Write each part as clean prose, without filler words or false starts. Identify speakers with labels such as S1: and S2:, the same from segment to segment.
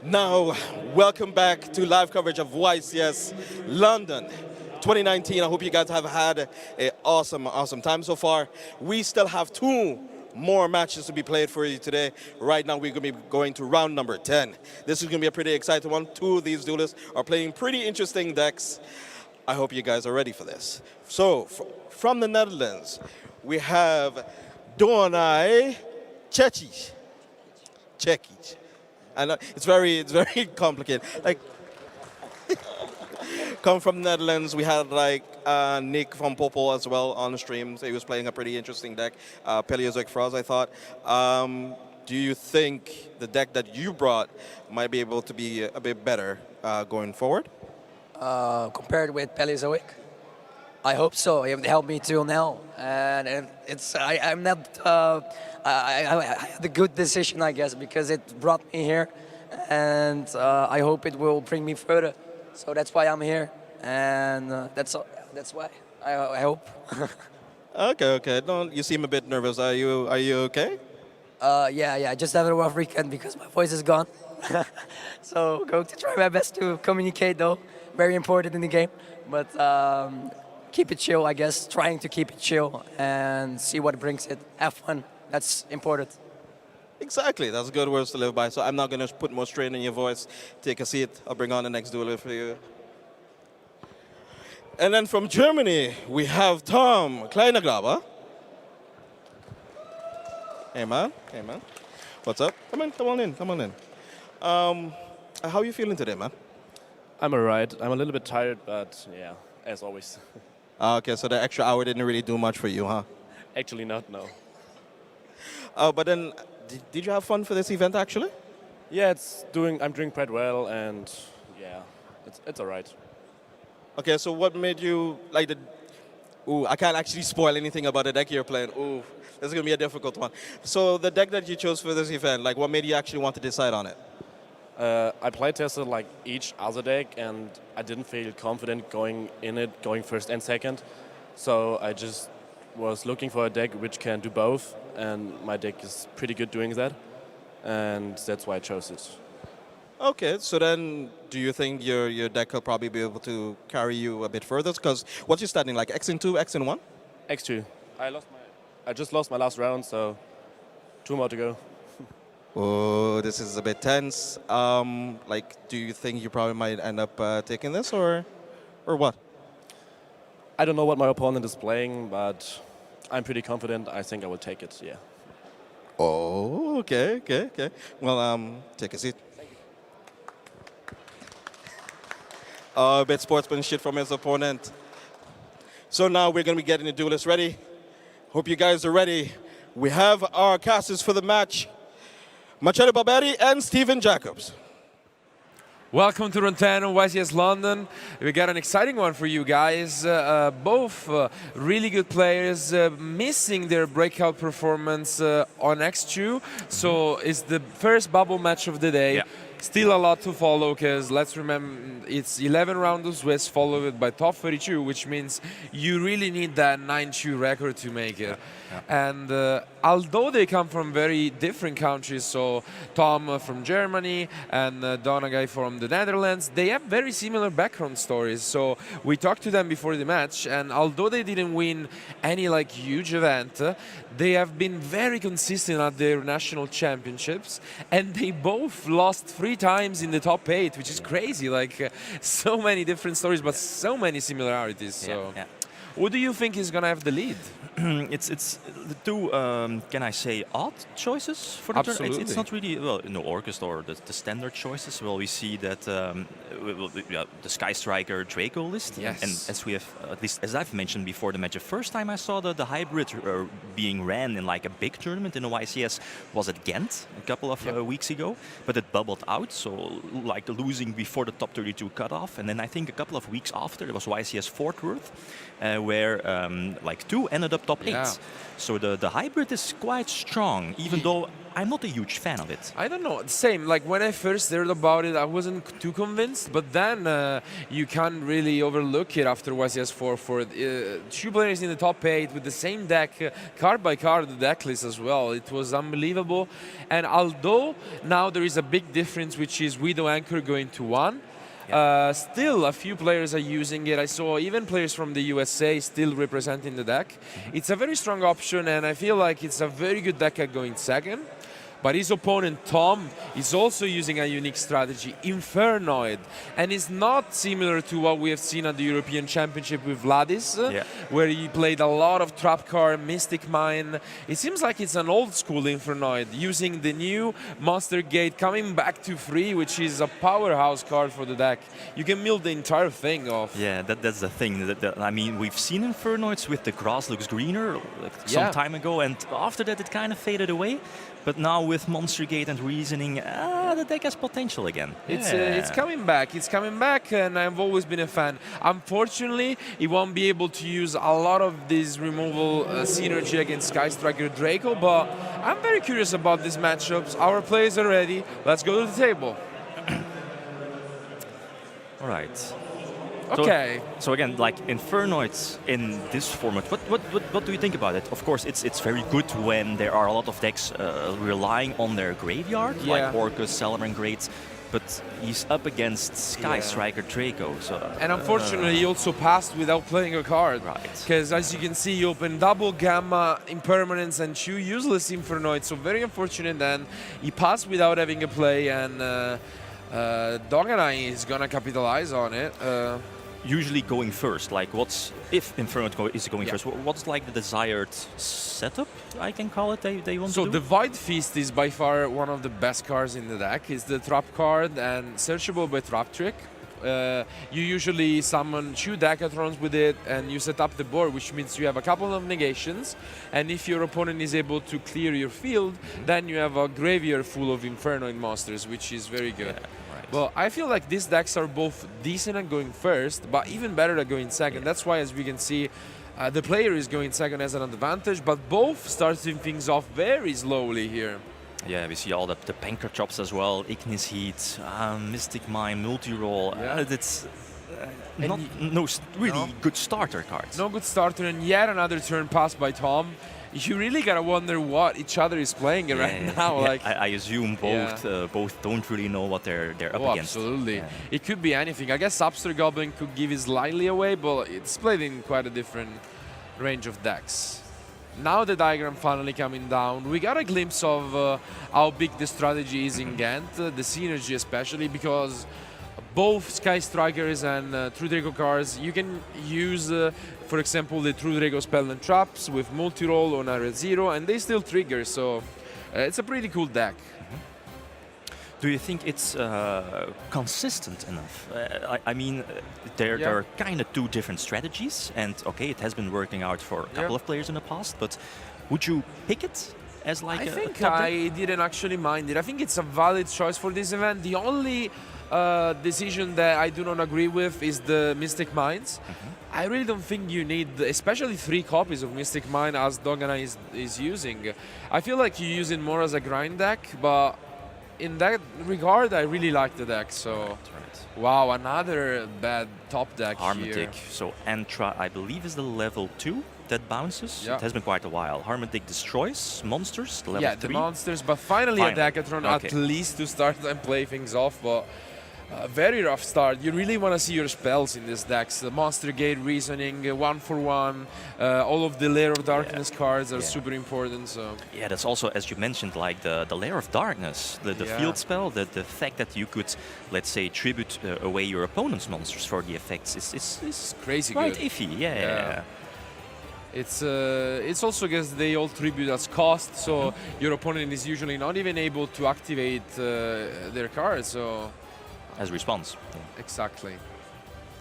S1: Now, welcome back to live coverage of YCS London 2019. I hope you guys have had an awesome time so far. We still have 2 more matches to be played for you today. Right now, we're going to be going to round number 10. This is going to be a pretty exciting one. 2 of these duelists are playing pretty interesting decks. I hope you guys are ready for this. So, from the Netherlands, we have Doganay Cekic. And it's very complicated. Like, come from the Netherlands, we had like Nick van Poppel as well on the stream. So he was playing a pretty interesting deck, Paleozoic Frost, I thought. Do you think the deck that you brought might be able to be a bit better going forward?
S2: Compared with Paleozoic, I hope so. It helped me till now, and I'm not. I had a good decision, I guess, because it brought me here, and I hope it will bring me further. So that's why I'm here, and that's why I hope.
S1: Okay. Don't you seem a bit nervous? Are you okay?
S2: Yeah. I just had a rough weekend because my voice is gone. So going to try my best to communicate though. Very important in the game, but keep it chill, I guess. Trying to keep it chill and see what brings it. Have fun. That's important.
S1: Exactly. That's good words to live by. So I'm not going to put more strain in your voice. Take a seat. I'll bring on the next duelist for you. And then from Germany, we have Tom Kleingräbe. Hey, man. What's up? Come on in. How are you feeling today, man?
S3: I'm alright. I'm a little bit tired, but yeah, as always.
S1: Okay, so the extra hour didn't really do much for you, huh?
S3: Actually not, no.
S1: But then, did you have fun for this event, actually?
S3: Yeah, I'm doing quite well, and yeah, it's alright.
S1: Okay, so what made you like the... Ooh, I can't actually spoil anything about the deck you're playing. Ooh, this is going to be a difficult one. So the deck that you chose for this event, like what made you actually want to decide on it?
S3: I play tested like each other deck, and I didn't feel confident going first and second. So I just was looking for a deck which can do both, and my deck is pretty good doing that, and that's why I chose it.
S1: Okay, so then do you think your deck will probably be able to carry you a bit further? Because what's your standing, like X in 2, X in 1?
S3: X2. I just lost my last round, so 2 more to go.
S1: Oh, this is a bit tense. Like, do you think you probably might end up taking this, or what?
S3: I don't know what my opponent is playing, but I'm pretty confident. I think I will take it, yeah.
S1: Oh, okay. Well, take a seat. A bit sportsmanship from his opponent. So now we're going to be getting the duelists ready. Hope you guys are ready. We have our casters for the match. Marcello Barberi and Steven Jacobs.
S4: Welcome to round 10 of YCS London. We got an exciting one for you guys. Both really good players missing their breakout performance on X2. So it's the first bubble match of the day. Yeah. Still a lot to follow, because let's remember it's 11 rounds of Swiss followed by top 32, which means you really need that 9-2 record to make it. Yeah. And although they come from very different countries, so Tom from Germany and Doganay from the Netherlands, they have very similar background stories. So we talked to them before the match, and although they didn't win any like huge event, they have been very consistent at their national championships, and they both lost 3 times in the top 8, which is crazy. Like so many different stories, but so many similarities. So, who do you think is gonna have the lead?
S5: It's the 2, can I say, odd choices for the tournament. It's not really, well, no Orchestra or the standard choices. Well, we see that the Sky Striker Draco list.
S4: Yes.
S5: And as we have, at least as I've mentioned before the match, the first time I saw the hybrid being ran in like a big tournament in the YCS was at Ghent a couple of weeks ago. But it bubbled out, so like losing before the top 32 cutoff. And then I think a couple of weeks after, it was YCS Fort Worth, where like 2 ended up top 8.
S4: Yeah.
S5: So the hybrid is quite strong, even though I'm not a huge fan of it.
S4: I don't know. Same. Like when I first heard about it, I wasn't too convinced. But then you can't really overlook it after YCS 4 for 2 players in the top 8 with the same deck, card by card, the deck list as well. It was unbelievable. And although now there is a big difference, which is Widow Anchor going to 1. Still, a few players are using it. I saw even players from the USA still representing the deck. It's a very strong option, and I feel like it's a very good deck at going second. But his opponent, Tom, is also using a unique strategy, Infernoid. And it's not similar to what we have seen at the European Championship with Vladis, where he played a lot of trap card, Mystic Mine. It seems like it's an old school Infernoid, using the new Monster Gate, coming back to 3, which is a powerhouse card for the deck. You can mill the entire thing off.
S5: Yeah, that's the thing. I mean, we've seen Infernoids with the grass looks greener some time ago, and after that it kind of faded away. But now with Monster Gate and Reasoning, the deck has potential again.
S4: It's coming back. It's coming back, and I've always been a fan. Unfortunately, he won't be able to use a lot of this removal synergy against Sky Striker Draco, but I'm very curious about these matchups. Our players are ready. Let's go to the table.
S5: All right.
S4: Okay.
S5: So again, like Infernoids in this format, what do you think about it? Of course, it's very good when there are a lot of decks relying on their graveyard, like Orcus, Salaman Greats, but he's up against Sky Striker Draco. So
S4: and unfortunately, he also passed without playing a card.
S5: Right.
S4: Because as you can see, he opened double Gamma, Impermanence, and 2 useless Infernoids. So very unfortunate. Then he passed without having a play, and Doganay is gonna capitalize on it.
S5: Usually going first, like if Infernoid is going first, what's like the desired setup, I can call it, they want to do?
S4: So the Void Feast is by far one of the best cards in the deck. It's the trap card and searchable by Trap Trick. You usually summon 2 Decatrons with it, and you set up the board, which means you have a couple of negations, and if your opponent is able to clear your field, then you have a graveyard full of Infernoid monsters, which is very good. Well, I feel like these decks are both decent at going first, but even better at going second. That's why, as we can see, the player is going second as an advantage, but both starting things off very slowly here.
S5: Yeah, we see all the Panker chops as well, Ignis Heat, Mystic Mine, Multi-Roll. It's no really good starter cards.
S4: No good starter, and yet another turn passed by Tom. You really gotta wonder what each other is playing right now. Like
S5: I assume both don't really know what they're up against.
S4: Absolutely. It could be anything. I guess Subster Goblin could give his slightly away, but it's played in quite a different range of decks. Now the diagram finally coming down. We got a glimpse of how big the strategy is in Ghent, the synergy especially, because both Sky Strikers and True Draco cards, you can use, for example, the True Draco spell and traps with multi-roll on area 0, and they still trigger, so it's a pretty cool deck.
S5: Do you think it's consistent enough? I mean, there are kind of 2 different strategies, and okay, it has been working out for a couple of players in the past, but would you pick it as like
S4: I think I didn't actually mind it. I think it's a valid choice for this event. The only decision that I do not agree with is the Mystic Mines. I really don't think you need, especially 3 copies of Mystic Mine as Doganay is using. I feel like you use it more as a grind deck, but in that regard, I really like the deck. So, wow, another bad top deck
S5: Harmatic.
S4: here.
S5: So Antra, I believe, is the level 2 that bounces. It has been quite a while. Harmatic destroys monsters, level 3.
S4: Yeah, the monsters, but finally a Decatron at least to start and play things off. But very rough start. You really want to see your spells in this deck. The Monster Gate, Reasoning, 1-for-1, all of the Lair of Darkness cards are super important. So
S5: yeah, that's also, as you mentioned, like the Lair of Darkness, the field spell, the fact that you could, let's say, tribute away your opponent's monsters for the effects is
S4: crazy
S5: quite
S4: good.
S5: iffy. Yeah.
S4: It's also because they all tribute as cost, so your opponent is usually not even able to activate their cards. So
S5: as response.
S4: Exactly.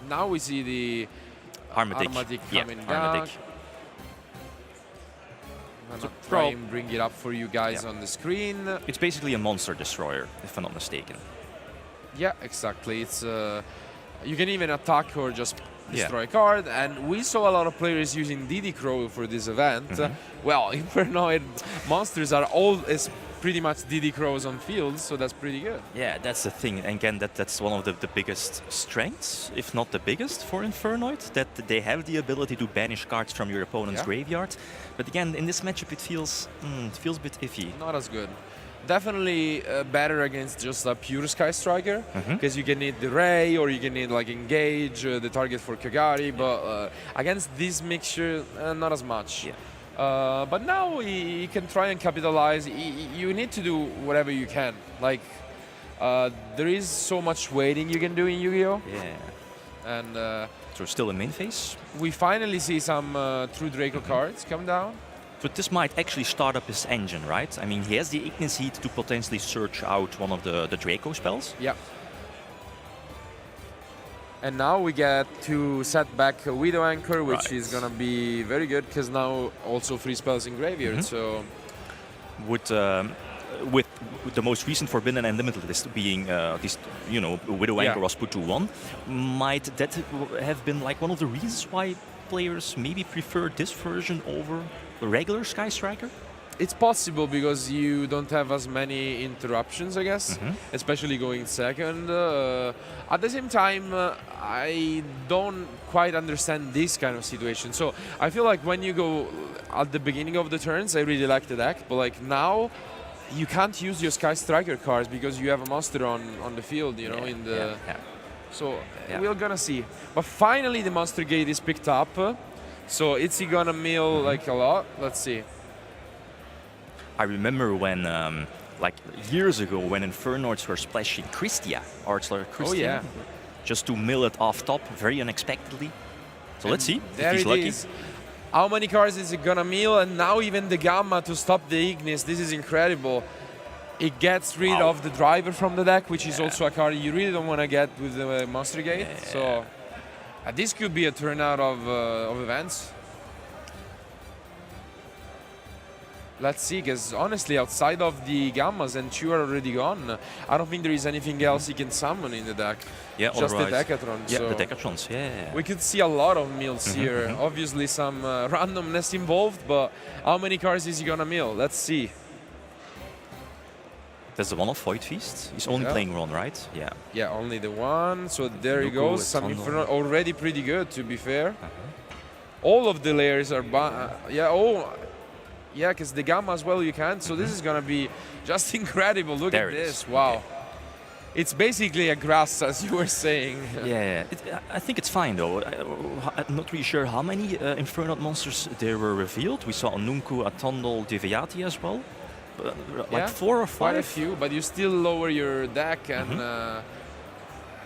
S4: Now we see the Harmatic coming down. I'm gonna try and bring it up for you guys on the screen.
S5: It's basically a monster destroyer, if I'm not mistaken.
S4: Yeah, exactly. It's you can even attack or just destroy a card, and we saw a lot of players using DD Crow for this event. Well, Infernoid monsters are all pretty much DD Crows on field, so that's pretty good.
S5: Yeah, that's the thing. And again, that's one of the biggest strengths, if not the biggest, for Infernoid, that they have the ability to banish cards from your opponent's graveyard. But again, in this matchup, it feels a bit iffy.
S4: Not as good. Definitely better against just a pure Sky Striker, because you can need the Ray or you can need like engage the target for Kagari, but against this mixture, not as much. But now he can try and capitalize. You need to do whatever you can. Like there is so much waiting you can do in Yu-Gi-Oh!
S5: Yeah.
S4: And
S5: So still in main phase.
S4: we finally see some true Draco cards come down.
S5: But this might actually start up his engine, right? I mean, he has the Ignis Heat to potentially search out one of the Draco spells.
S4: Yeah. And now we get to set back a Widow Anchor, which is gonna be very good because now also free spells in graveyard. So
S5: With the most recent Forbidden and Limited list being this, Widow Anchor was put to 1, might that have been like one of the reasons why players maybe prefer this version over the regular Sky Striker?
S4: it's possible because you don't have as many interruptions, I guess, especially going second. At the same time, I don't quite understand this kind of situation. So I feel like when you go at the beginning of the turns, I really like the deck, but like now, you can't use your Sky Striker cards because you have a monster on the field, in the... So we're gonna see. But finally the monster gate is picked up. So is he gonna mill like a lot? Let's see.
S5: I remember when, like years ago, when Infernoids were splashing Christia, Artsler Christia, just to mill it off top very unexpectedly. So let's see
S4: There
S5: if he's
S4: it
S5: lucky.
S4: is. How many cards is it gonna mill? And now even the Gamma to stop the Ignis. This is incredible. It gets rid of the driver from the deck, which is also a card you really don't want to get with the Monster Gate. So this could be a turnout of events. Let's see, because honestly, outside of the Gammas and 2 are already gone, I don't think there is anything else he can summon in the deck.
S5: Yeah,
S4: just the
S5: otherwise-
S4: Decathlon.
S5: Yeah,
S4: so
S5: the Decatrons,
S4: we could see a lot of mills here. Obviously some randomness involved, but how many cards is he gonna mill? Let's see.
S5: That's the one of Void Feast. He's only playing one, right? Yeah.
S4: Yeah, only the one. So there he
S5: Draco
S4: goes.
S5: with
S4: Some
S5: Thunder.
S4: Inferno already pretty good, to be fair. All of the layers are... Yeah, because the Gamma as well you can. So this is going to be just incredible. Look
S5: There
S4: at
S5: it
S4: this.
S5: is.
S4: Wow.
S5: Okay.
S4: It's basically a grass, as you were saying.
S5: Yeah, I think it's fine though. I'm not really sure how many Infernoid monsters there were revealed. We saw a Nunku, a Tondol, Deviati as well. Like 4 or 5.
S4: Quite a few, but you still lower your deck and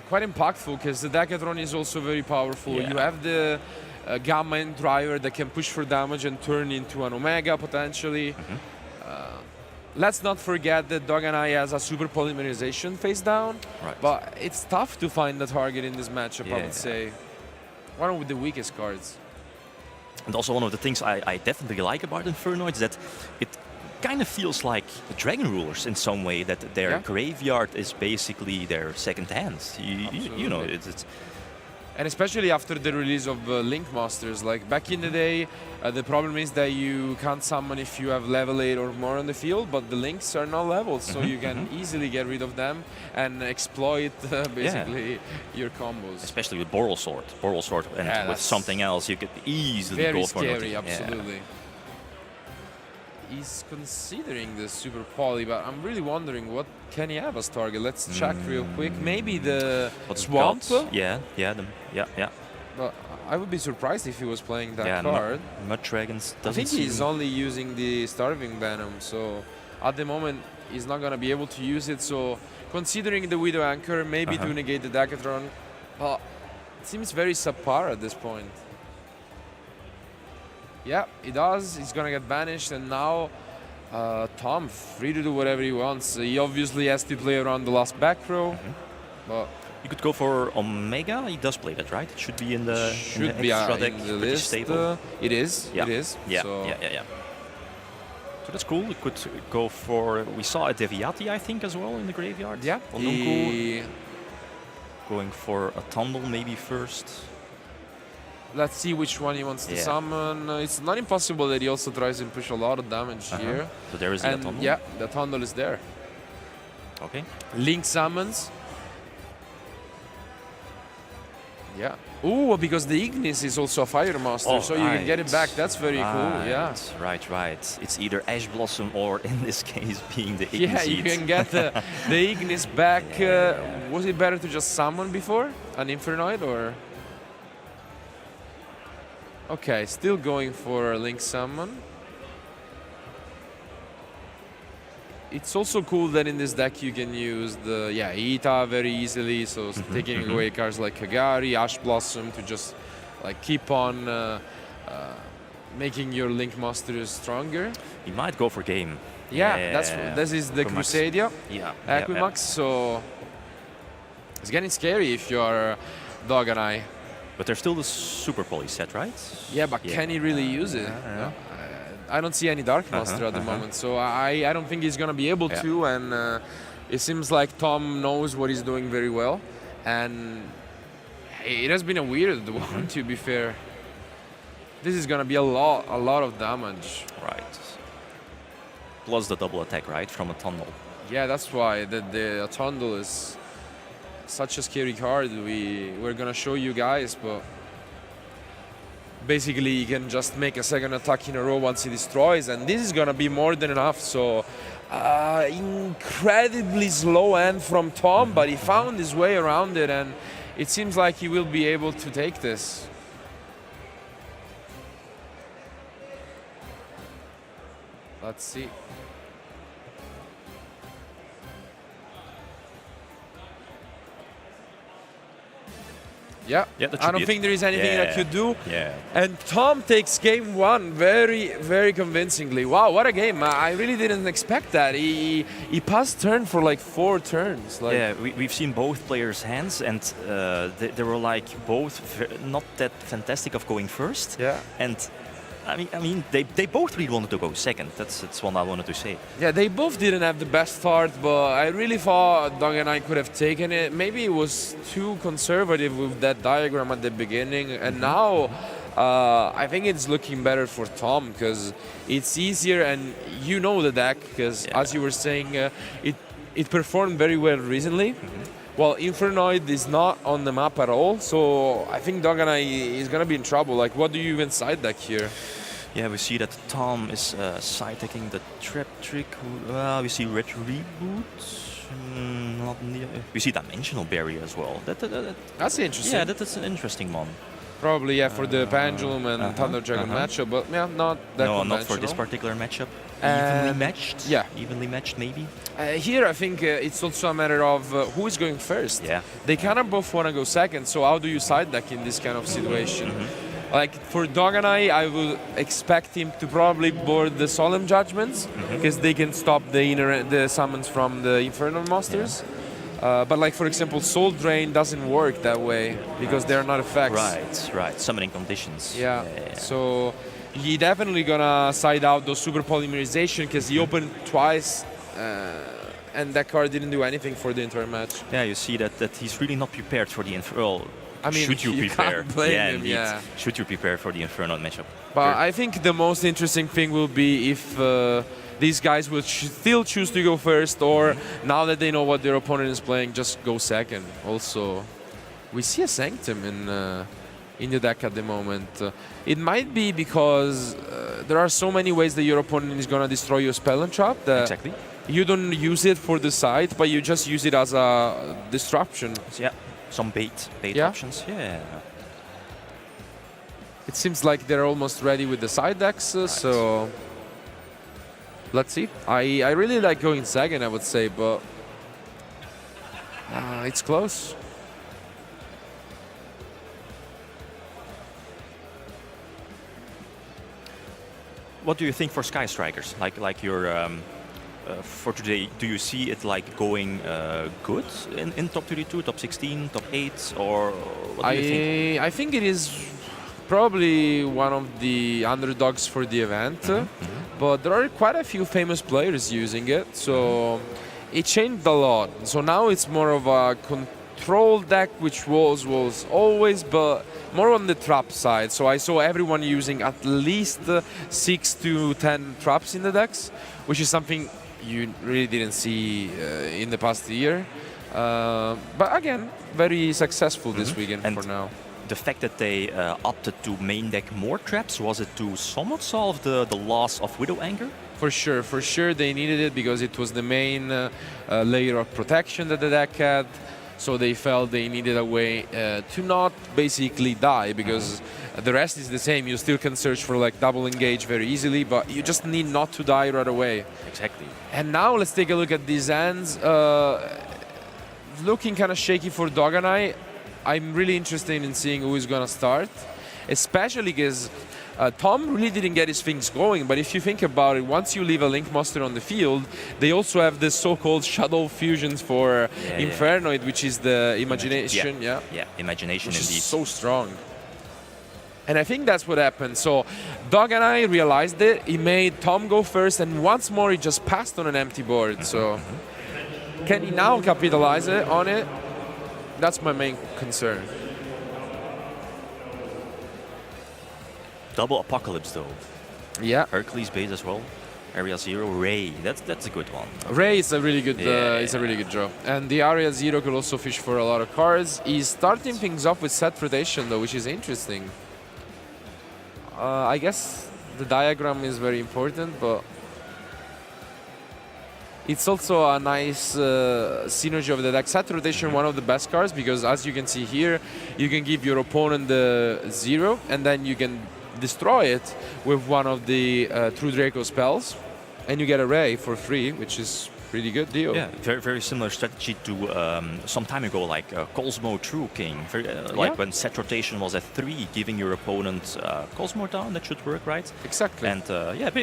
S4: quite impactful because the Decathlon is also very powerful.
S5: Yeah.
S4: You have the Gamma and Driver that can push for damage and turn into an Omega potentially. Let's not forget that Doganay has a super polymerization face down, but it's tough to find the target in this matchup, I would say. One of the weakest cards.
S5: And also one of the things I definitely like about Infernoid is that it kind of feels like the Dragon Rulers in some way, that their graveyard is basically their second hand. You know, it's
S4: and especially after the release of Link Masters, like back in the day, the problem is that you can't summon if you have level 8 or more on the field, but the Links are not leveled, so you can easily get rid of them and exploit basically your combos.
S5: Especially with Boral Sword, and with something else you could easily
S4: very
S5: go for
S4: scary,
S5: nothing.
S4: absolutely. He's considering the super poly, but I'm really wondering what can he have as target. Let's check real quick. Maybe the Swamp?
S5: Yeah.
S4: But I would be surprised if he was playing that card.
S5: Mud Dragons
S4: I
S5: doesn't
S4: think he's
S5: seem...
S4: only using the Starving Venom, so at the moment he's not gonna be able to use it. So considering the Widow Anchor, maybe to negate the Decathlon, but it seems very subpar at this point. Yeah, he does. He's gonna get banished, and now Tom free to do whatever he wants. He obviously has to play around the last back row, but
S5: you could go for Omega. He does play that, right? It should be in the extra deck.
S4: in the list. It is.
S5: Yeah.
S4: It is.
S5: Yeah.
S4: So
S5: So that's cool. We could go for. We saw a Deviati, I think, as well in the graveyard.
S4: Yeah.
S5: Onunku. Going for a Tondol maybe first.
S4: Let's see which one he wants to summon. It's not impossible that he also tries to push a lot of damage here.
S5: So there is the Autumnal.
S4: Yeah, the Autumnal is there.
S5: Okay.
S4: Link summons. Yeah. Ooh, because the Ignis is also a Fire Master, so you can get it back. That's very cool, yeah.
S5: Right. It's either Ash Blossom or, in this case, being the Ignis.
S4: Yeah, you can get the Ignis back. Was it better to just summon before an Infernoid, or...? Okay, still going for a Link summon. It's also cool that in this deck you can use the Ita very easily, so taking away cards like Kagari, Ash Blossom to just like keep on making your Link Masters stronger.
S5: He might go for game.
S4: Yeah, this is the Crusadia Equimax, so it's getting scary if you're Doganay.
S5: But there's still the Super Poly set, right?
S4: Yeah, but can he really use it? I don't see any Dark Master at the moment, so I don't think he's gonna be able to, and it seems like Tom knows what he's doing very well, and it has been a weird one, to be fair. This is gonna be a lot of damage.
S5: Right. Plus the double attack, right, from a tunnel.
S4: Yeah, that's why the Autumnal is such a scary card. We're gonna show you guys, but basically he can just make a second attack in a row once he destroys, and this is gonna be more than enough. So incredibly slow end from Tom, but he found his way around it, and it seems like he will be able to take this. Let's see. Yeah, I don't think there is anything that could do.
S5: Yeah.
S4: And Tom takes game one very, very convincingly. Wow, what a game. I really didn't expect that. He passed turn for like 4 turns. Like,
S5: yeah, we've seen both players' hands, and they were like both not that fantastic of going first.
S4: Yeah.
S5: And I mean, they both really wanted to go second. That's what I wanted to say.
S4: Yeah, they both didn't have the best start, but I really thought Doganay could have taken it. Maybe it was too conservative with that diagram at the beginning, and now I think it's looking better for Tom because it's easier, and you know the deck because as you were saying, it performed very well recently. Well, Infernoid is not on the map at all, so I think Doganay is going to be in trouble. Like, what do you even side deck here?
S5: Yeah, we see that Tom is side decking the Trap Trick. We see Red Reboot. We see Dimensional Barrier as well.
S4: That's interesting.
S5: Yeah, that's an interesting one.
S4: Probably, yeah, for the Pendulum and Thunder Dragon matchup, but yeah, not that conventional.
S5: No, not for this particular matchup. Evenly matched?
S4: Yeah.
S5: Evenly matched, maybe?
S4: Here, I think it's also a matter of who is going first.
S5: Yeah.
S4: They kind of both want to go second, so how do you side deck in this kind of situation? Like, for Doganay, I would expect him to probably board the Solemn Judgments, because they can stop the summons from the Infernal Monsters. But like, for example, Soul Drain doesn't work that way, because they're not effects.
S5: Right. Summoning conditions.
S4: Yeah. So he definitely gonna side out those Super Polymerization, because he opened twice, and that card didn't do anything for the entire match.
S5: Yeah, you see that he's really not prepared for the Inferno.
S4: I mean,
S5: should you prepare?
S4: Can't blame him,
S5: yeah. Should you prepare for the Inferno matchup?
S4: But I think the most interesting thing will be if these guys will still choose to go first, or now that they know what their opponent is playing, just go second. Also, we see a Sanctum in the deck at the moment. It might be because there are so many ways that your opponent is gonna destroy your spell and trap that
S5: exactly.
S4: You don't use it for the side, but you just use it as a disruption.
S5: Yeah. Some bait options, yeah.
S4: It seems like they're almost ready with the side decks, so let's see. I really like going second, I would say, but it's close.
S5: What do you think for Sky Strikers? Like your for today, do you see it like going good in top 32, top 16, top 8, or what do you think?
S4: I think it is probably one of the underdogs for the event, but there are quite a few famous players using it, so it changed a lot. So now it's more of a control deck, which was always, but more on the trap side. So I saw everyone using at least 6 to 10 traps in the decks, which is something you really didn't see in the past year. But again, very successful this weekend
S5: and
S4: for now.
S5: The fact that they opted to main deck more traps, was it to somewhat solve the loss of Widow Anger?
S4: For sure they needed it because it was the main layer of protection that the deck had. So they felt they needed a way to not basically die, because the rest is the same. You still can search for like double engage very easily, but you just need not to die right away.
S5: Exactly.
S4: And now let's take a look at these hands. Looking kind of shaky for Doganay. I'm really interested in seeing who is going to start, especially because Tom really didn't get his things going. But if you think about it, once you leave a Link Monster on the field, they also have the so-called Shadow Fusions for Infernoid, which is the Imagination.
S5: Yeah, Imagination
S4: which
S5: indeed.
S4: is so strong. And I think that's what happened. So Doganay realized it. He made Tom go first, and once more he just passed on an empty board. So can he now capitalize on it? That's my main concern.
S5: Double Apocalypse though.
S4: Yeah.
S5: Hercules base as well. Area 0, Ray. That's a good one.
S4: Ray is a really good is a really good draw. And the Area 0 could also fish for a lot of cards. He's starting things off with set rotation though, which is interesting. I guess the diagram is very important, but it's also a nice synergy of the deck. Set rotation, one of the best cards, because as you can see here, you can give your opponent the 0, and then you can destroy it with one of the True Draco spells, and you get a Ray for free, which is pretty good deal.
S5: Yeah, very similar strategy to some time ago, like Cosmo True King. Like when set rotation was at 3, giving your opponent Cosmo down, that should work, right?
S4: Exactly.
S5: And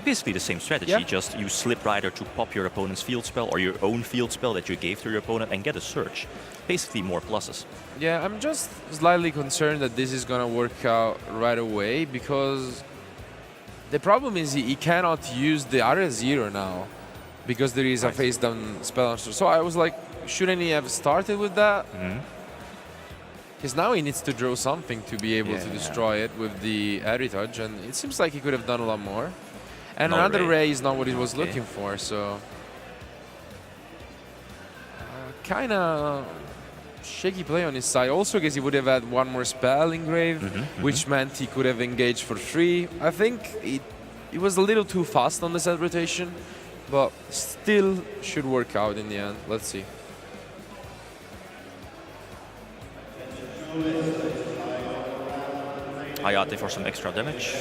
S5: basically the same strategy. Just use Slip Rider to pop your opponent's field spell or your own field spell that you gave to your opponent and get a search. Basically more pluses.
S4: Yeah, I'm just slightly concerned that this is gonna work out right away, because the problem is he cannot use the Area 0 now, because there is a face down spell launcher. So I was like, shouldn't he have started with that? Because now he needs to draw something to be able to destroy it with the Heritage, and it seems like he could have done a lot more. And another Ray is not what he was looking for, so kind of shaky play on his side. Also because he would have had one more spell engraved, which meant he could have engaged for free. I think it was a little too fast on the set rotation, but still should work out in the end. Let's see.
S5: Hayate for some extra damage.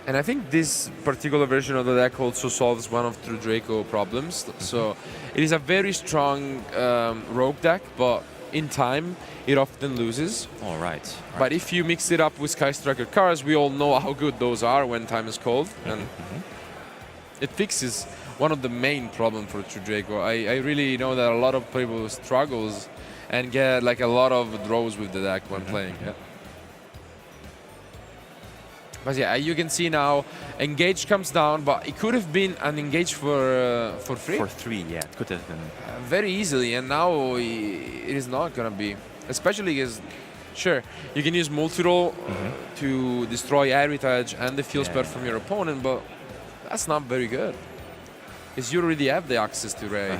S4: And I think this particular version of the deck also solves one of True Draco problems. So it is a very strong rogue deck, but in time it often loses.
S5: All right.
S4: But if you mix it up with Sky Striker cards, we all know how good those are when time is cold. And it fixes one of the main problems for True Draco. I really know that a lot of people struggles and get like a lot of draws with the deck when playing. Yeah. But yeah, you can see now, engage comes down, but it could have been an engage for free.
S5: For 3, yeah, it could have been.
S4: Very easily, and now it is not gonna be. Especially because, sure, you can use multi-roll to destroy Heritage and the field spell from your opponent, but that's not very good. Because you already have the access to Ray.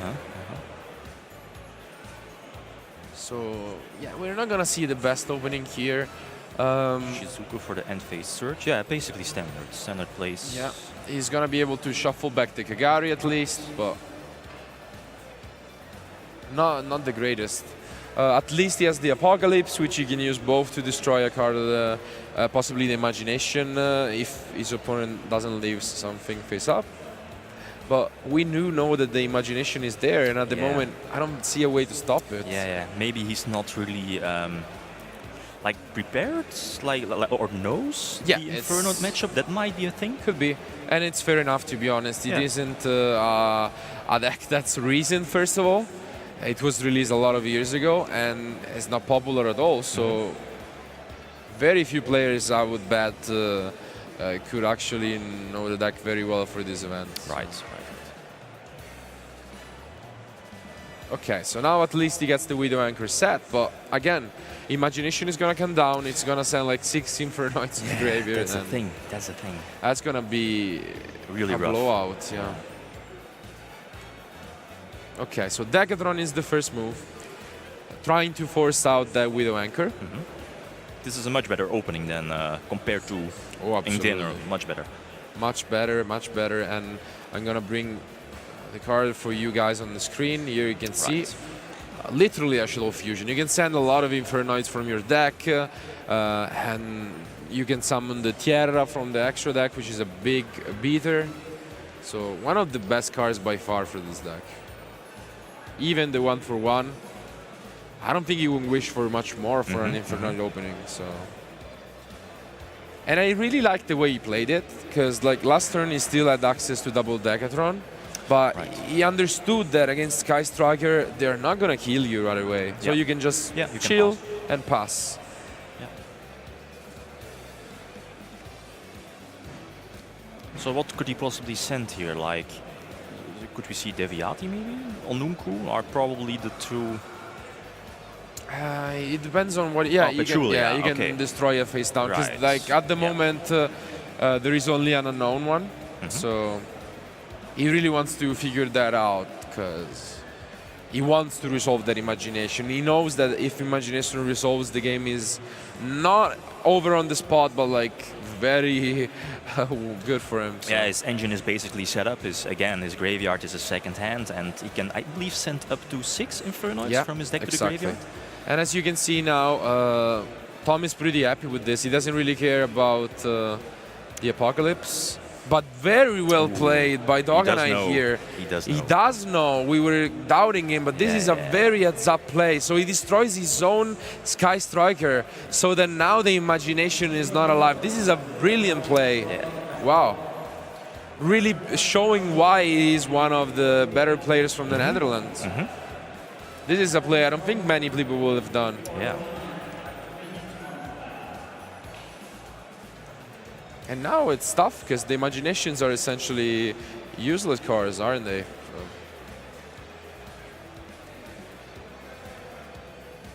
S4: So, yeah, we're not gonna see the best opening here.
S5: Shizuku for the end phase search. Yeah, basically standard place.
S4: Yeah, he's gonna be able to shuffle back the Kagari at least, but not the greatest. At least he has the Apocalypse, which he can use both to destroy a card, possibly the Imagination, if his opponent doesn't leave something face up. But we know that the Imagination is there, and at the moment, I don't see a way to stop it.
S5: Yeah. Maybe he's not really like prepared, or knows the Infernoid matchup. That might be a thing.
S4: Could be, and it's fair enough, to be honest. It isn't a deck that's recent. First of all, it was released a lot of years ago, and it's not popular at all. So very few players, I would bet, could actually know the deck very well for this event.
S5: Right.
S4: Okay, so now at least he gets the Widow Anchor set, but again, Imagination is gonna come down, it's gonna send like 6 Infernoids in the graveyard.
S5: That's the thing, that's the thing.
S4: That's gonna be
S5: Really
S4: a
S5: rough.
S4: blowout, yeah. Okay, so Decathlon is the first move, trying to force out that Widow Anchor.
S5: This is a much better opening than compared to in general, much better.
S4: Much better, much better, and I'm gonna bring the card for you guys on the screen. Here you can see literally a Shadow Fusion. You can send a lot of Infernoids from your deck, and you can summon the Tierra from the extra deck, which is a big beater. So one of the best cards by far for this deck. Even the 1-for-1, I don't think you would wish for much more for an Infernoid opening. So, and I really like the way he played it, because like last turn he still had access to double Decathlon, but he understood that against Sky Striker they're not gonna kill you right away. So you can just chill and pass.
S5: So what could he possibly send here? Like, could we see Deviati maybe? Onunku are probably the two.
S4: It depends on what. Yeah, you can destroy a face down. Because like at the moment there is only an unknown one, so he really wants to figure that out because he wants to resolve that Imagination. He knows that if Imagination resolves, the game is not over on the spot, but like very good for him. So.
S5: Yeah, his engine is basically set up. His graveyard is a second hand, and he can, I believe, send up to 6 Infernoids from his deck to the graveyard.
S4: And as you can see now, Tom is pretty happy with this. He doesn't really care about the Apocalypse. But very well played by Doganay here. He does know. We were doubting him, but this is a very heads-up play. So he destroys his own Sky Striker, so that now the Imagination is not alive. This is a brilliant play. Wow. Really showing why he is one of the better players from the Netherlands. This is a play I don't think many people will have done.
S5: Yeah.
S4: And now it's tough because the Imaginations are essentially useless cards, aren't they? So.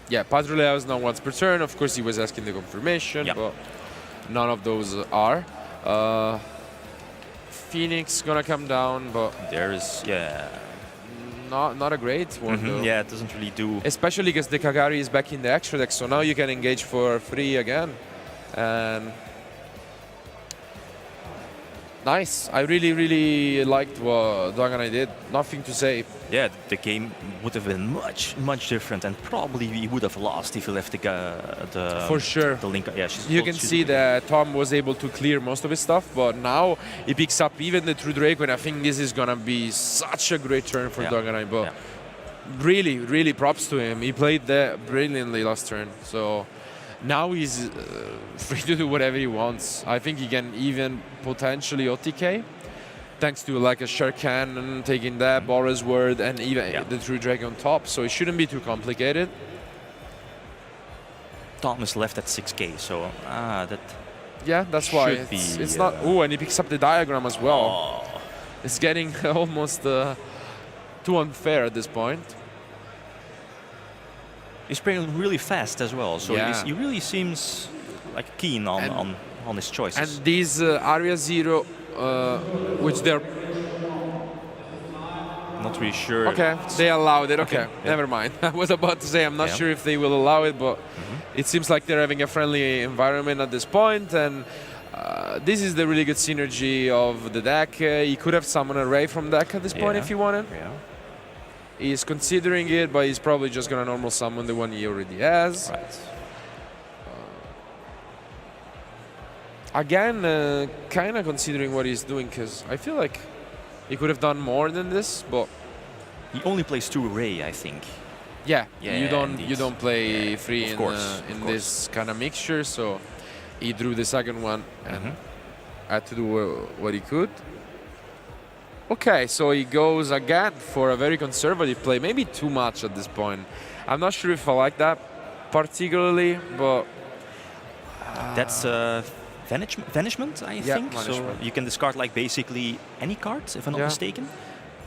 S4: Yeah, Patrulea is now once per turn. Of course, he was asking the confirmation, but none of those are. Phoenix gonna come down, but
S5: there is
S4: not a great one though.
S5: Yeah, it doesn't really do.
S4: Especially because the Kagari is back in the extra deck, so now you can engage for free again. And nice. I really liked what Doganay did. Nothing to say.
S5: Yeah, the game would have been much different, and probably he would have lost if he left the
S4: for sure.
S5: The link. Yeah,
S4: you can see that Tom was able to clear most of his stuff, but now he picks up even the True Draco, and I think this is gonna be such a great turn for Doganay. But really props to him. He played that brilliantly last turn. So. Now he's free to do whatever he wants. I think he can even potentially OTK, thanks to like a Shark Cannon, taking that, Bora's Word, and even the True Dragon on top. So it shouldn't be too complicated.
S5: Tom is left at 6k, so that.
S4: Yeah, that's why it's not. Oh, and he picks up the diagram as well.
S5: Oh.
S4: It's getting almost too unfair at this point.
S5: He's playing really fast as well, so he really seems like keen on his choices.
S4: And these Area Zero, which they're
S5: not really sure.
S4: Okay, they allowed it. Okay, never mind. I was about to say I'm not sure if they will allow it, but it seems like they're having a friendly environment at this point, and this is the really good synergy of the deck. He could have summoned a Ray from deck at this point if he wanted. Yeah. He's considering it, but he's probably just going to normal summon the one he already has.
S5: Right.
S4: Again, kind of considering what he's doing, because I feel like he could have done more than this, but...
S5: He only plays 2 Ray, I think.
S4: Yeah, you don't play free in this kind of mixture, so he drew the second one and had to do what he could. Okay, so he goes again for a very conservative play, maybe too much at this point. I'm not sure if I like that particularly, but...
S5: That's Vanishment, I think.
S4: Vanishment.
S5: So you can discard like basically any card, if I'm not mistaken,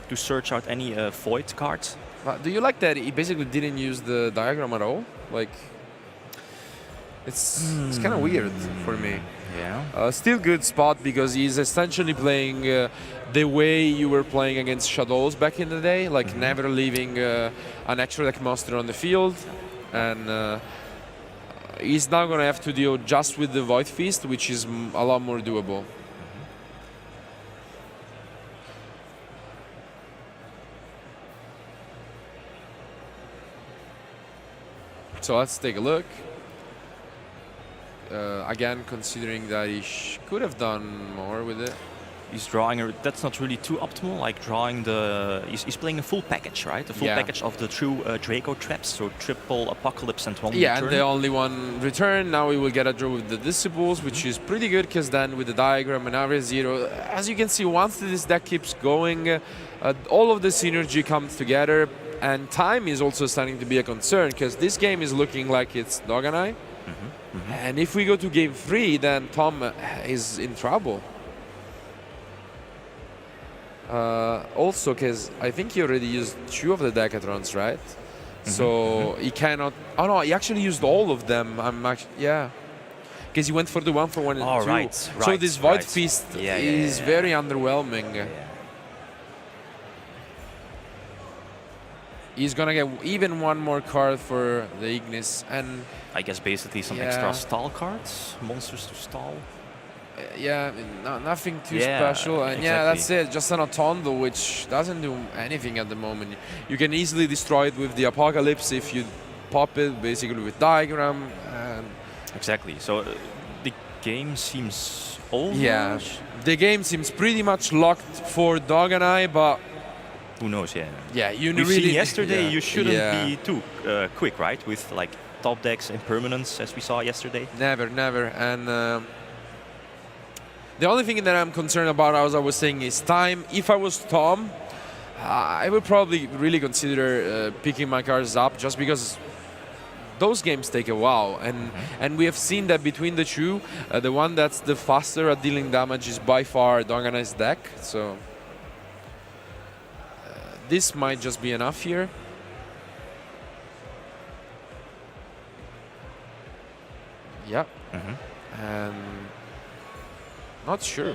S5: to search out any void cards.
S4: But do you like that he basically didn't use the diagram at all? Like, it's kind of weird for me.
S5: Yeah.
S4: Still good spot because he's essentially playing the way you were playing against Shadows back in the day, like never leaving an extra deck monster on the field, and he's now gonna have to deal just with the Void Feast, which is a lot more doable. So let's take a look. Again, considering that he could have done more with it.
S5: He's drawing that's not really too optimal, like drawing the... He's playing a full package, right? A full package of the true Draco traps, so triple Apocalypse and one return.
S4: And the only one return. Now we will get a draw with the Disciples, which is pretty good, because then with the diagram and area 0, as you can see, once this deck keeps going, all of the synergy comes together, and time is also starting to be a concern, because this game is looking like it's Doganay. And if we go to game 3, then Tom is in trouble. Also, because I think he already used 2 of the Decatrons, right? So he cannot... Oh no, he actually used all of them. Because he went for the 1-for-1 and 2.
S5: Right,
S4: so this Void Feast is very underwhelming. He's gonna get even one more card for the Ignis, and
S5: I guess basically some extra stall cards, monsters to stall.
S4: Nothing too special, and that's it. Just an Otondo, which doesn't do anything at the moment. You can easily destroy it with the Apocalypse if you pop it, basically with diagram.
S5: Exactly. So the game seems over.
S4: Yeah, the game seems pretty much locked for Doganay, but
S5: who knows?
S4: We've
S5: seen yesterday. You shouldn't be too quick, right? With like top decks impermanence, as we saw yesterday.
S4: Never. And the only thing that I'm concerned about, as I was saying, is time. If I was Tom, I would probably really consider picking my cards up, just because those games take a while, and we have seen that between the two, the one that's the faster at dealing damage is by far Doganay's deck. So this might just be enough here. Yeah. And not sure.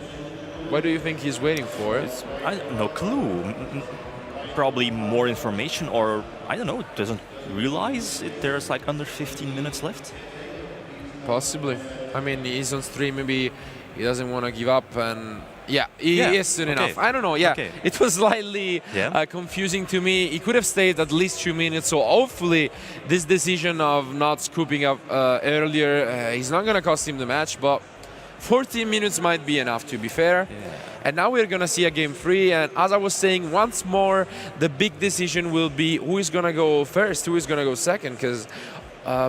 S4: What do you think he's waiting for?
S5: I have no clue. Probably more information, or I don't know, doesn't realize there's like under 15 minutes left.
S4: Possibly. I mean, he's on stream, maybe he doesn't want to give up, and he is soon enough. I don't know, it was slightly confusing to me. He could have stayed at least 2 minutes, so hopefully this decision of not scooping up earlier is not going to cost him the match, but 14 minutes might be enough, to be fair. And now we're going to see a game 3, and as I was saying, once more the big decision will be who is going to go first, who is going to go second, because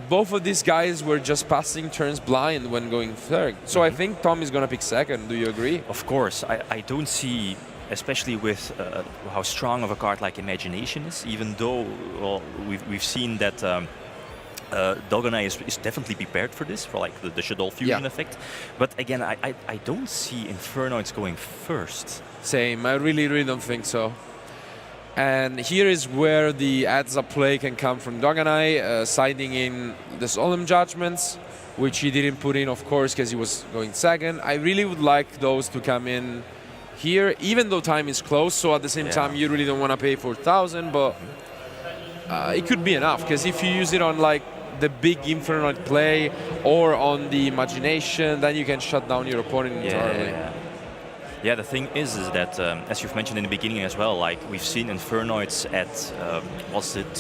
S4: both of these guys were just passing turns blind when going third. So I think Tom is going to pick second. Do you agree?
S5: Of course. I don't see, especially with how strong of a card like Imagination is, even though we've seen that Doganay is definitely prepared for this, for like the Shadow Fusion effect. But again, I don't see Infernoids going first.
S4: Same. I really don't think so. And here is where the heads-up play can come from Doganay, siding in the Solemn Judgments, which he didn't put in, of course, because he was going second. I really would like those to come in here, even though time is close, so at the same time you really don't want to pay 4,000, but it could be enough, because if you use it on like the big Infernoid play or on the Imagination, then you can shut down your opponent entirely.
S5: Yeah, the thing is that, as you've mentioned in the beginning as well, like we've seen Infernoids at, was it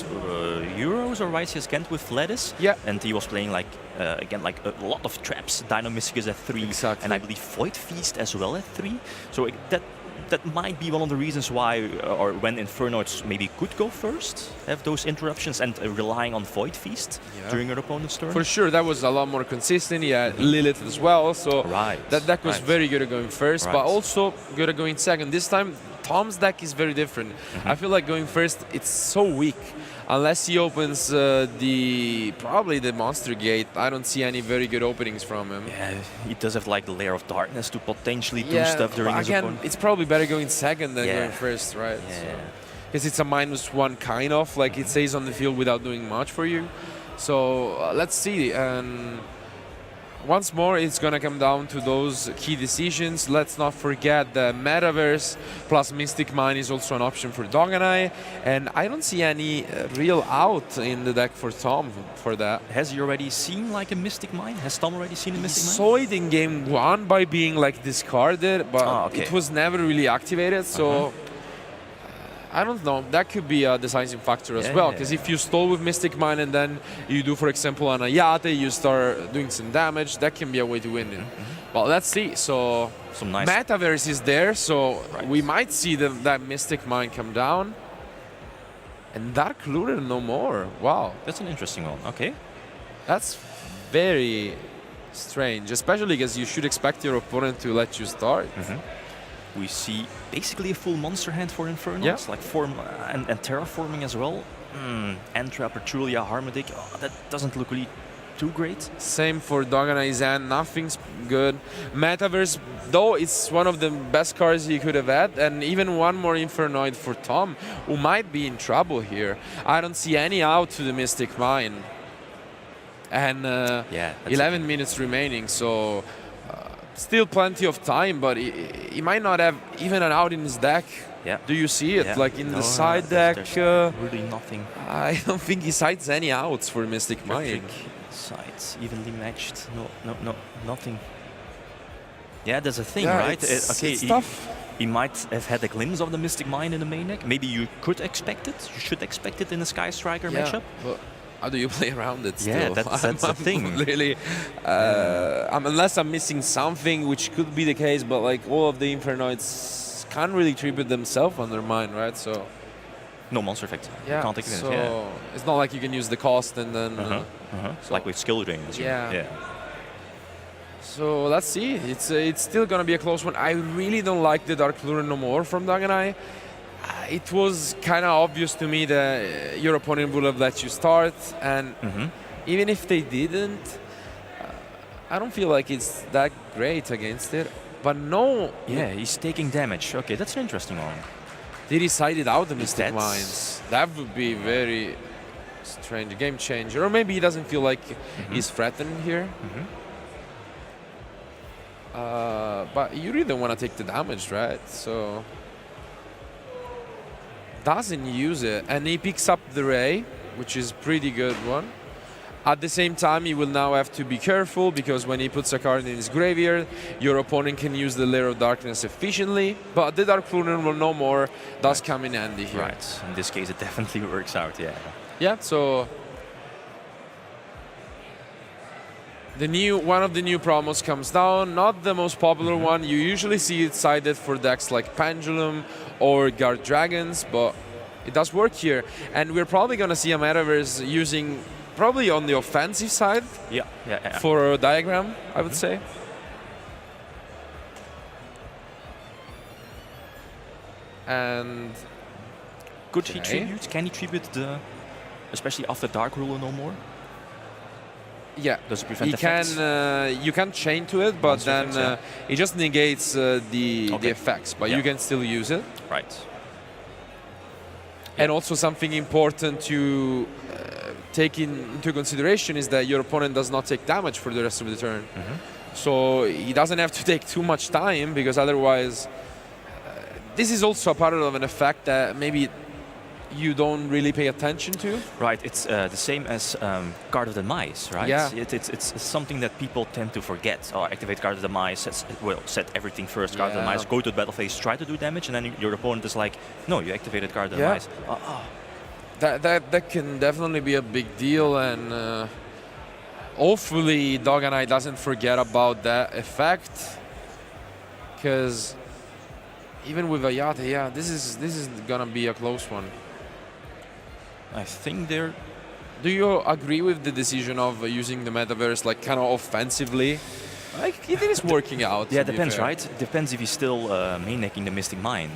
S5: Euros or YCS Ghent with Ledis?
S4: Yeah.
S5: And he was playing like, again, like a lot of traps. Dynamysticus at 3, and I believe Void Feast as well at 3. So that might be one of the reasons why, or when Infernoids maybe could go first, have those interruptions, and relying on Void Feast during your opponent's turn.
S4: For sure, that was a lot more consistent. He had Lilith as well, so that deck was very good at going first, but also good at going second. This time, Tom's deck is very different. I feel like going first, it's so weak. Unless he opens probably the Monster Gate, I don't see any very good openings from him.
S5: Yeah, he does have like the Lair of Darkness to potentially do stuff during his opponent.
S4: It's probably better going second than going first, right?
S5: Yeah.
S4: because it's a -1 kind of, like it stays on the field without doing much for you. So let's see. And once more, it's going to come down to those key decisions. Let's not forget the Metaverse plus Mystic Mine is also an option for Doganay. And I don't see any real out in the deck for Tom for that.
S5: Has he already seen like a Mystic Mine? Has Tom already seen a Mystic Mine?
S4: Saw it in game 1 by being like discarded, but it was never really activated. So I don't know. That could be a decisive factor as well. Because if you stall with Mystic Mine and then you do, for example, on a Yate, you start doing some damage, that can be a way to win it. Well, let's see. So
S5: some nice
S4: Metaverse is there, so we might see that Mystic Mine come down. And Dark Lure no more. Wow.
S5: That's an interesting one. Okay.
S4: That's very strange, especially because you should expect your opponent to let you start.
S5: We see basically a full monster hand for Infernoid, like form and terraforming as well. Entra, Petrulia, Harmodic. Oh, that doesn't look really too great.
S4: Same for Doganay Zan, nothing's good. Metaverse, though, it's one of the best cards he could have had, and even one more Infernoid for Tom, who might be in trouble here. I don't see any out to the Mystic Mine. And 11 minutes remaining, so still plenty of time, but he might not have even an out in his deck.
S5: Yeah.
S4: Do you see it? Like in the side deck?
S5: Really nothing.
S4: I don't think he sides any outs for Mystic Mine.
S5: Sides evenly matched. No, nothing. Yeah, there's a thing,
S4: Yeah,
S5: right?
S4: it's tough.
S5: He might have had a glimpse of the Mystic Mine in the main deck. Maybe you could expect it. You should expect it in a Sky Striker matchup.
S4: But how do you play around it still?
S5: Yeah, that's the thing.
S4: Really, unless I'm missing something, which could be the case, but like all of the Infernoids can't really tribute themselves on their mind, right? So
S5: no monster effect.
S4: yeah,
S5: You can't take
S4: so
S5: advantage.
S4: it's not like you can use the cost and then
S5: So like with skill drains.
S4: Yeah. So let's see. It's still gonna be a close one. I really don't like the Dark Lure no more from Doganay. It was kind of obvious to me that your opponent would have let you start, and even if they didn't, I don't feel like it's that great against it. But no,
S5: Yeah, he's taking damage. Okay, that's an interesting one.
S4: they decided out the Mystic
S5: That's-
S4: Mines. That would be very strange, game changer. Or maybe he doesn't feel like he's threatened here. But you really don't want to take the damage, right? So doesn't use it, and he picks up the Ray, which is pretty good one. At the same time, he will now have to be careful, because when he puts a card in his graveyard, your opponent can use the Lair of Darkness efficiently, but the Dark Lure will no more does come in handy here.
S5: Right. In this case, it definitely works out. Yeah.
S4: Yeah, so one of the new promos comes down, not the most popular one. You usually see it sided for decks like Pendulum or Guard Dragons, but it does work here. And we're probably going to see a Metaverse using, probably on the offensive side, for a diagram, I would say. And
S5: Could he tribute? Can he tribute the, especially after Dark Ruler no more?
S4: yeah,
S5: Does it prevent
S4: he
S5: effects?
S4: can. You can chain to it, but
S5: Monster
S4: then
S5: effects,
S4: it just negates the effects. But you can still use it.
S5: Right.
S4: And also something important to take into consideration is that your opponent does not take damage for the rest of the turn. So he doesn't have to take too much time, because otherwise this is also a part of an effect that maybe you don't really pay attention to.
S5: Right, it's the same as Guard of the Mice, right?
S4: Yeah.
S5: It's something that people tend to forget. Oh, activate Guard of the Mice, set everything first, Guard of the Mice, go to the battle phase, try to do damage, and then your opponent is like, no, you activated Guard of the Mice.
S4: That can definitely be a big deal, and hopefully Doganay doesn't forget about that effect, because even with Ayate, this is gonna be a close one.
S5: I think they're...
S4: Do you agree with the decision of using the Metaverse like kind of offensively? Like, it is working out.
S5: Yeah,
S4: to be
S5: depends,
S4: fair.
S5: right? Depends if he's still main-necking the Mystic Mine.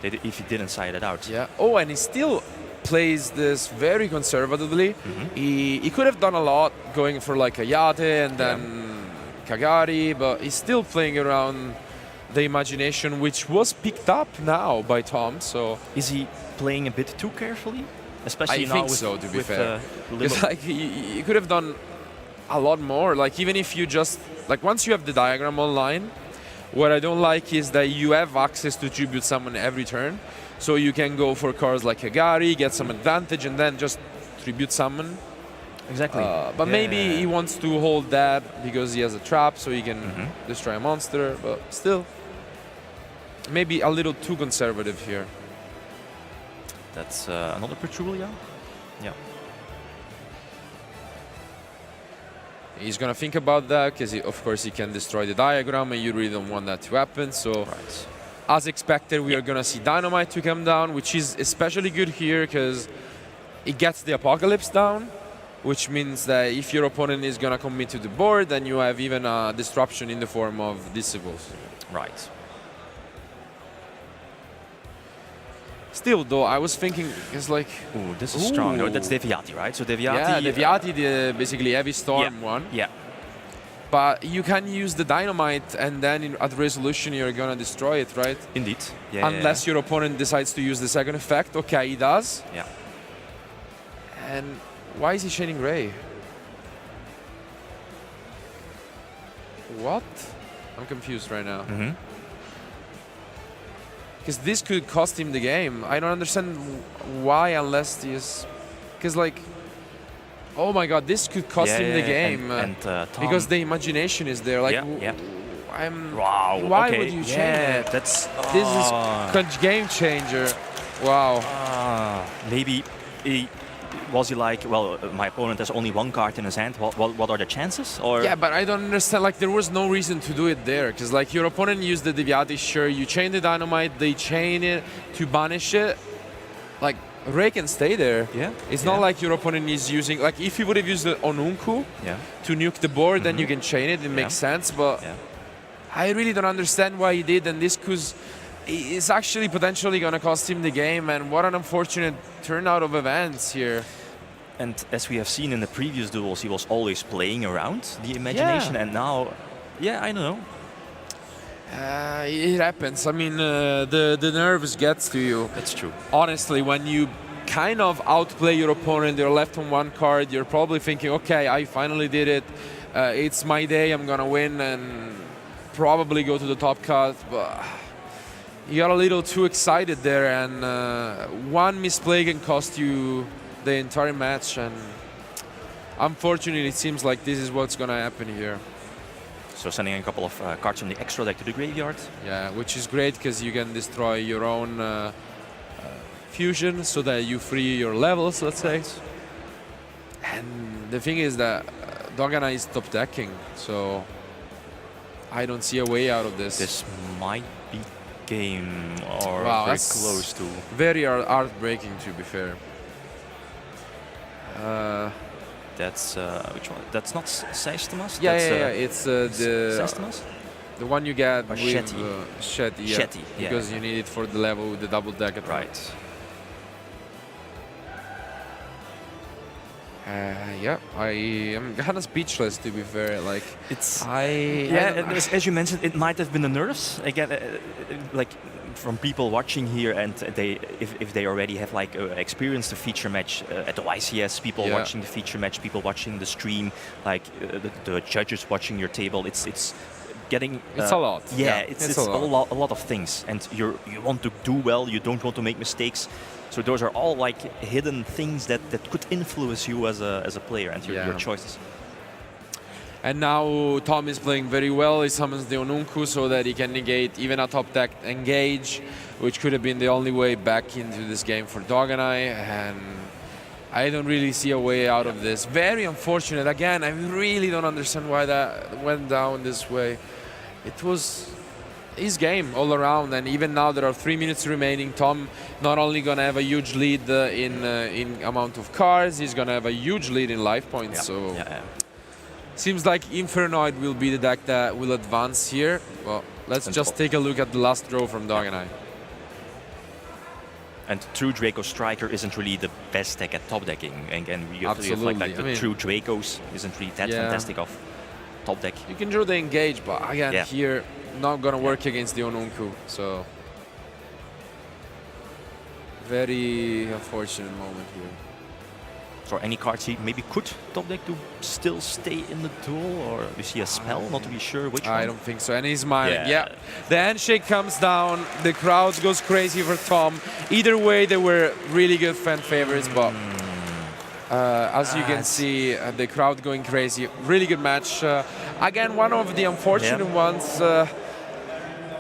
S5: If he didn't side it out.
S4: Yeah. Oh, and he still plays this very conservatively. He could have done a lot going for like Ayate and then Kagari, but he's still playing around the imagination, which was picked up now by Tom. So
S5: is he playing a bit too carefully? Especially
S4: I
S5: now
S4: think
S5: with,
S4: so, to be
S5: with,
S4: fair.
S5: little-
S4: Because like you could have done a lot more. Like even if you just like once you have the diagram online, what I don't like is that you have access to tribute summon every turn, so you can go for cards like Hagari, get some advantage, and then just tribute summon.
S5: Exactly.
S4: But maybe he wants to hold that because he has a trap, so he can
S5: Mm-hmm.
S4: destroy a monster. But still, maybe a little too conservative here.
S5: That's another Petrulia. Yeah.
S4: He's gonna think about that because, of course, he can destroy the diagram, and you really don't want that to happen. So,
S5: Right.
S4: as expected, we are gonna see Dynamite to come down, which is especially good here because it gets the Apocalypse down, which means that if your opponent is gonna commit to the board, then you have even a disruption in the form of Disciples.
S5: Right.
S4: Still, though, I was thinking, it's like,
S5: Ooh, this is strong. Oh, that's Deviati, right? So Deviati.
S4: yeah, Deviati, the basically heavy storm one.
S5: Yeah.
S4: But you can use the Dynamite, and then at resolution you're gonna destroy it, right?
S5: Indeed. Yeah.
S4: Unless your opponent decides to use the second effect. Okay, he does.
S5: Yeah.
S4: And why is he Shining Ray? What? I'm confused right now.
S5: Mm-hmm.
S4: Because this could cost him the game. I don't understand why, unless he's... Because, like... Oh my god, this could cost him the game.
S5: Tom,
S4: because the imagination is there. Like,
S5: yeah.
S4: I'm...
S5: Wow.
S4: Why
S5: okay.
S4: would you change
S5: Yeah,
S4: it?
S5: that's.
S4: This is game changer. Wow.
S5: Maybe was he like, well, my opponent has only one card in his hand. What are the chances? Or
S4: Yeah, but I don't understand. Like, there was no reason to do it there. Because, like, your opponent used the Deviati, sure. You chain the Dynamite, they chain it to banish it. Like, Ray can stay there.
S5: Yeah.
S4: It's not like your opponent is using... Like, if you would have used the Onunku to nuke the board, then you can chain it. It makes sense. But I really don't understand why he did. And this is actually potentially going to cost him the game. And what an unfortunate turnout of events here.
S5: And as we have seen in the previous duels, he was always playing around the imagination. And now, I don't know.
S4: It happens. I mean, the nerves gets to you.
S5: That's true.
S4: Honestly, when you kind of outplay your opponent, they're left on one card, you're probably thinking, okay, I finally did it. It's my day, I'm gonna win and probably go to the top cut. But you got a little too excited there, and one misplay can cost you the entire match. And unfortunately, it seems like this is what's gonna happen here.
S5: So sending a couple of cards from the extra deck to the graveyard.
S4: Yeah, which is great because you can destroy your own fusion so that you free your levels, let's say. And the thing is that Doganay is top decking, so I don't see a way out of this.
S5: This might be game or
S4: Wow,
S5: very
S4: that's
S5: close to.
S4: Very heartbreaking, to be fair.
S5: That's which one? That's not Seistemas?
S4: Yeah,
S5: That's,
S4: it's
S5: Seistemas?
S4: the one you get
S5: Or
S4: with
S5: Shetty.
S4: Shetty, yeah,
S5: Shetty, yeah.
S4: because you need it for the level with the double deck.
S5: Right.
S4: Yeah, I am kind of speechless, to be fair. Like,
S5: It's
S4: I
S5: as you mentioned, it might have been the nerves again, like from people watching here, and if they already have like experienced the feature match at the YCS, people watching the feature match, people watching the stream, like the judges watching your table. It's getting.
S4: It's a lot.
S5: Yeah, it's
S4: a
S5: lot of things, and you want to do well. You don't want to make mistakes. So those are all like hidden things that could influence you as a player and your choices.
S4: And now Tom is playing very well. He summons the Onunku so that he can negate even a top deck engage, which could have been the only way back into this game for Doganay. And I don't really see a way out of this. Very unfortunate. Again, I really don't understand why that went down this way. It was his game all around, and even now there are 3 minutes remaining. Tom not only gonna have a huge lead in amount of cards, he's gonna have a huge lead in life points. So seems like Infernoid will be the deck that will advance here. Well, let's just take a look at the last draw from Doganay.
S5: And true Draco Striker isn't really the best deck at top decking, and you have like the true Dracos isn't really that fantastic of top deck.
S4: You can draw the engage, but again here not gonna work against the Onunku. So very unfortunate moment here.
S5: For any cards he maybe could top deck to still stay in the duel, or you see a spell, not to be sure which one?
S4: I don't think so, and he's smiling. Yeah. The handshake comes down, the crowd goes crazy for Tom. Either way, they were really good fan favorites, but as you can see, the crowd going crazy. Really good match. Again, one of the unfortunate ones.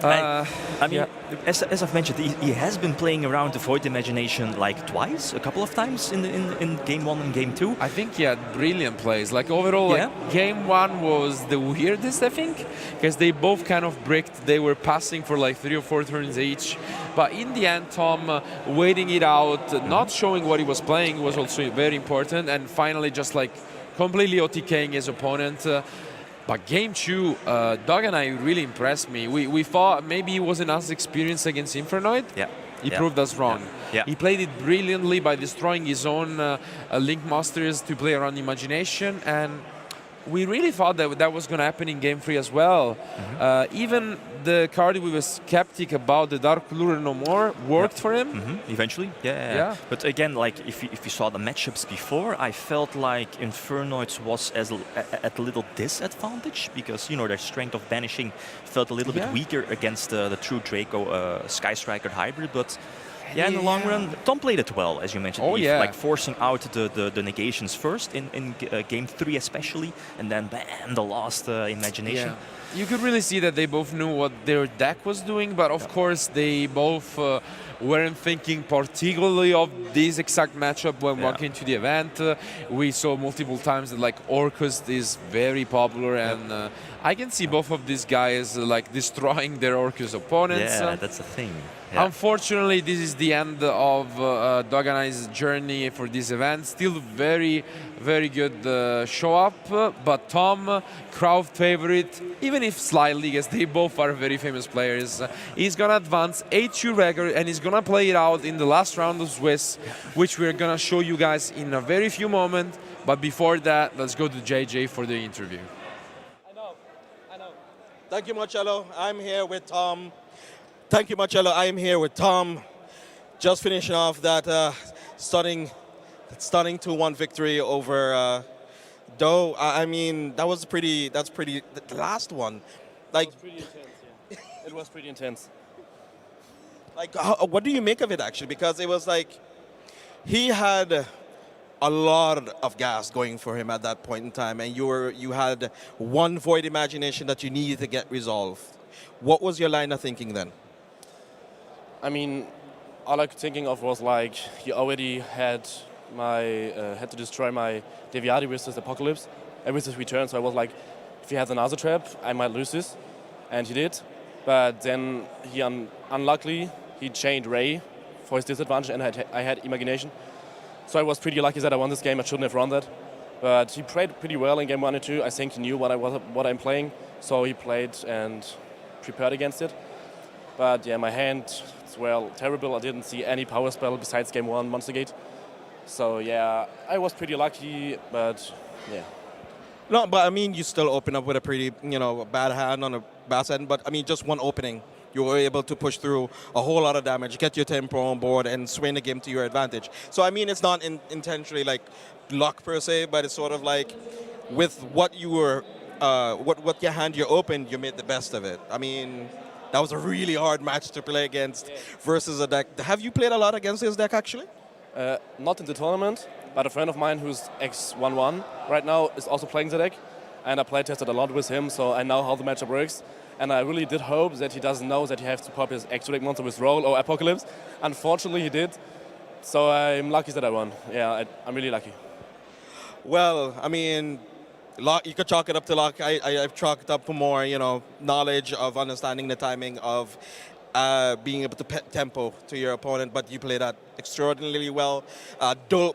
S5: I mean, as I've mentioned, he has been playing around the Void Imagination like twice, a couple of times in game 1 and game 2.
S4: I think he had brilliant plays. Like overall, like, game 1 was the weirdest, I think, because they both kind of bricked. They were passing for like 3 or 4 turns each. But in the end, Tom waiting it out, not showing what he was playing was also very important. And finally, just like completely OTKing his opponent. But game 2, Doganay really impressed me. We thought maybe he wasn't as experienced against Infernoid. He proved us wrong. He played it brilliantly by destroying his own Link Masters to play around Imagination, and we really thought that was going to happen in game 3 as well. Even the card we were skeptic about, the Dark Lure No More, worked for him.
S5: Eventually, But again, like if you saw the matchups before, I felt like Infernoid was at a little disadvantage because, you know, their strength of banishing felt a little bit weaker against the true Draco Sky Striker hybrid, but in the long run, Tom played it well, as you mentioned. Like forcing out the negations first in game 3 especially, and then bam, the last Imagination.
S4: You could really see that they both knew what their deck was doing, but of course they both weren't thinking particularly of this exact matchup when walking into the event. We saw multiple times that like Orcust is very popular, and I can see both of these guys like destroying their Orcust opponents.
S5: Yeah, that's the thing.
S4: Unfortunately, this is the end of Doganay's journey for this event. Still very, very good show up, but Tom, crowd favorite, even if slightly, because they both are very famous players. He's gonna advance 8-2 record, and he's gonna play it out in the last round of Swiss, which we're gonna show you guys in a very few moments. But before that, let's go to JJ for the interview.
S1: I know. Thank you, Marcello. I'm here with Tom. Thank you, Marcello. I am here with Tom, just finishing off that stunning 2-1 victory over Do. I mean, that's pretty. The last one, like,
S3: it was pretty intense. It was pretty intense.
S1: Like, what do you make of it actually? Because it was like he had a lot of gas going for him at that point in time, and you had one Void Imagination that you needed to get resolved. What was your line of thinking then?
S3: I mean, all I was thinking of was like he already had had to destroy my Deviati with this Apocalypse and with his return. So I was like, if he has another trap, I might lose this, and he did. But then he unluckily he chained Ray for his disadvantage, and I had Imagination. So I was pretty lucky that I won this game. I shouldn't have run that, but he played pretty well in game 1 and 2. I think he knew what I'm playing, so he played and prepared against it. But yeah, my hand is well terrible. I didn't see any power spell besides game 1 Monster Gate. So yeah, I was pretty lucky, but yeah.
S1: No, but I mean, you still open up with a pretty, bad hand on a bass end. But I mean, just one opening, you were able to push through a whole lot of damage, get your tempo on board, and swing the game to your advantage. So I mean, it's not intentionally like luck per se, but it's sort of like with what you were, what your hand you opened, you made the best of it. I mean, that was a really hard match to play against versus a deck. Have you played a lot against this deck actually?
S3: Not in the tournament, but a friend of mine who's X11 right now is also playing the deck, and I play tested a lot with him, so I know how the matchup works. And I really did hope that he doesn't know that he has to pop his extra deck monster with Roll or Apocalypse. Unfortunately, he did, so I'm lucky that I won. Yeah, I'm really lucky.
S1: Well, I mean, you could chalk it up to luck. I've chalked up for more, knowledge of understanding the timing of being able to pet tempo to your opponent, but you played that extraordinarily well. Doe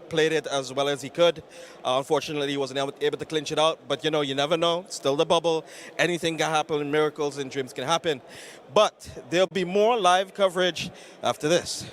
S1: played it as well as he could. Unfortunately, he wasn't able to clinch it out, but you never know. Still the bubble. Anything can happen, miracles and dreams can happen. But there'll be more live coverage after this.